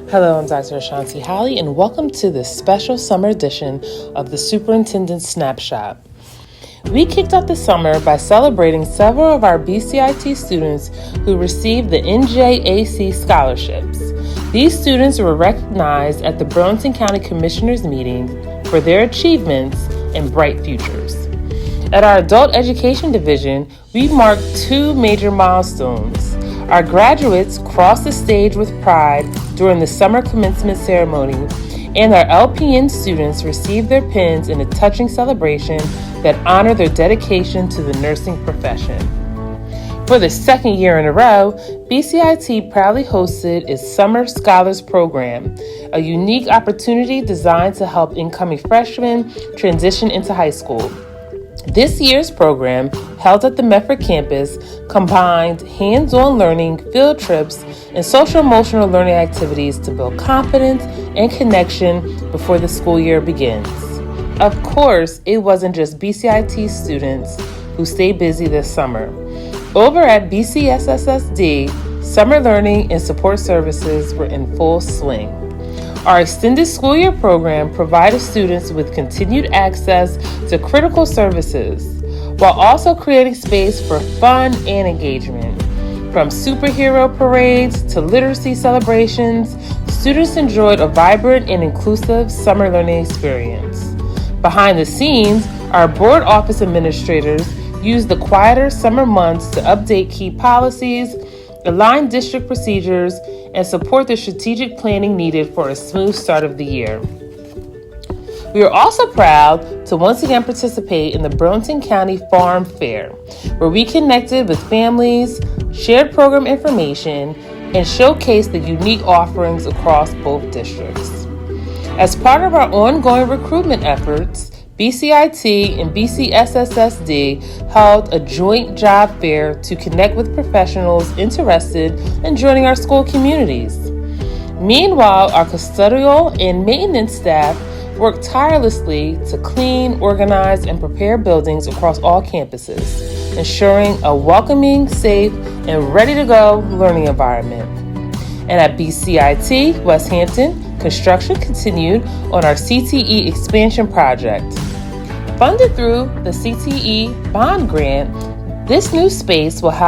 Hello, I'm Dr. Ashanti Holly, and welcome to this special summer edition of the Superintendent's Snapshot. We kicked off the summer by celebrating several of our BCIT students who received the NJAC scholarships. These students were recognized at the Burlington County Commissioners meeting for their achievements and bright futures. At our Adult Education Division, we marked two major milestones. Our graduates crossed the stage with pride during the summer commencement ceremony, and our LPN students received their pins in a touching celebration that honored their dedication to the nursing profession. For the second year in a row, BCIT proudly hosted its Summer Scholars Program, a unique opportunity designed to help incoming freshmen transition into high school. This year's program, held at the Medford campus, combined hands-on learning, field trips, and social-emotional learning activities to build confidence and connection before the school year begins. Of course, it wasn't just BCIT students who stayed busy this summer. Over at BCSSSD, summer learning and support services were in full swing. Our extended school year program provided students with continued access to critical services, while also creating space for fun and engagement. From superhero parades to literacy celebrations, students enjoyed a vibrant and inclusive summer learning experience. Behind the scenes, our board office administrators used the quieter summer months to update key policies, align district procedures, and support the strategic planning needed for a smooth start of the year. We are also proud to once again participate in the Burlington County Farm Fair, where we connected with families, shared program information, and showcased the unique offerings across both districts. As part of our ongoing recruitment efforts, BCIT and BCSSSD held a joint job fair to connect with professionals interested in joining our school communities. Meanwhile, our custodial and maintenance staff worked tirelessly to clean, organize, and prepare buildings across all campuses, ensuring a welcoming, safe, and ready-to-go learning environment. And at BCIT West Hampton, construction continued on our CTE expansion project. Funded through the CTE bond grant, this new space will house